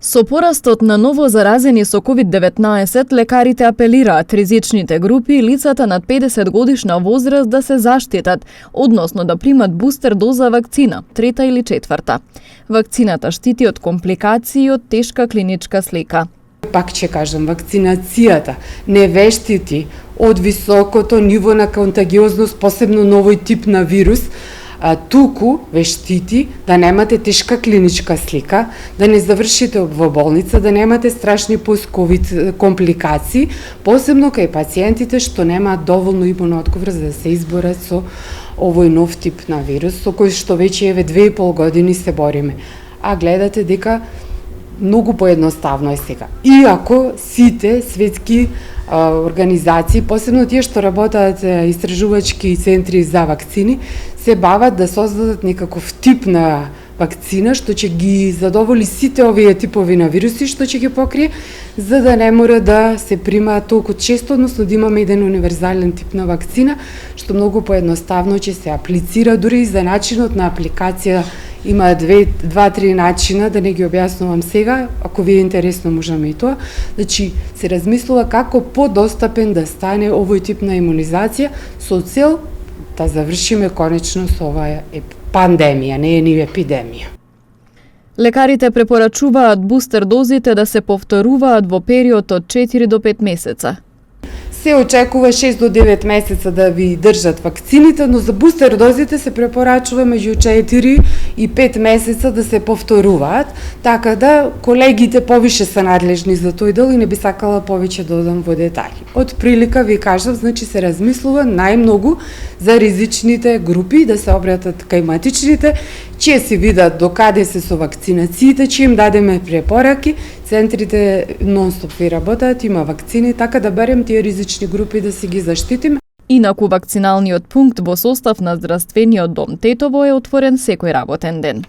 Со порастот на ново заразени со COVID-19, лекарите апелираат ризичните групи и лицата над 50 годишна возраст да се заштитат, односно да примат бустер доза вакцина, трета или четврта. Вакцината штити од компликации и од тешка клиничка слика. Пак ќе кажам, вакцинацијата не ве штити од високото ниво на контагиозност, посебно на овој тип на вирус, туку ве штити да немате тешка клиничка слика, да не завршите во болница, да немате страшни пост-ковид компликации, посебно кај пациентите што немаат доволно имунен одговор за да се изборат со овој нов тип на вирус, со кој што веќе 2,5 години се бориме. А гледате дека многу поедноставно е сега. Иако сите светски организации, посебно тие што работат истражувачки центри за вакцини, се бават да создадат некаков тип на вакцина што ќе ги задоволи сите овие типови на вируси, што ќе ги покрие, за да не мора да се примаат толку често, односно да имаме еден универзален тип на вакцина, што многу поедноставно ќе се аплицира, дури и за начинот на апликација има 2-3 начина, да не ги објаснувам сега, ако ви е интересно можеме и тоа. Значи, се размислува како подостапен да стане овој тип на имунизација со цел да завршиме конечно со оваа пандемија, не е ни епидемија. Лекарите препорачуваат бустер дозите да се повторуваат во период од 4 до 5 месеца. Се очекува 6 до 9 месеца да ви држат вакцините, но за бустер дозите се препорачува меѓу 4 и 5 месеца да се повторуваат, така да колегите повише се надлежни за тој дел и не би сакала повеќе да одам во детали. Од прилика ви кажав, значи се размислува најмногу за ризичните групи, да се обратат кај матичните, ќе се видат докаде се со вакцинациите, ќе им дадеме препораки, центрите нон-стоп ви работат, има вакцини, така да барем тие ризични групи да си ги заштитиме. Инаку вакциналниот пункт во состав на здравствениот дом Тетово е отворен секој работен ден.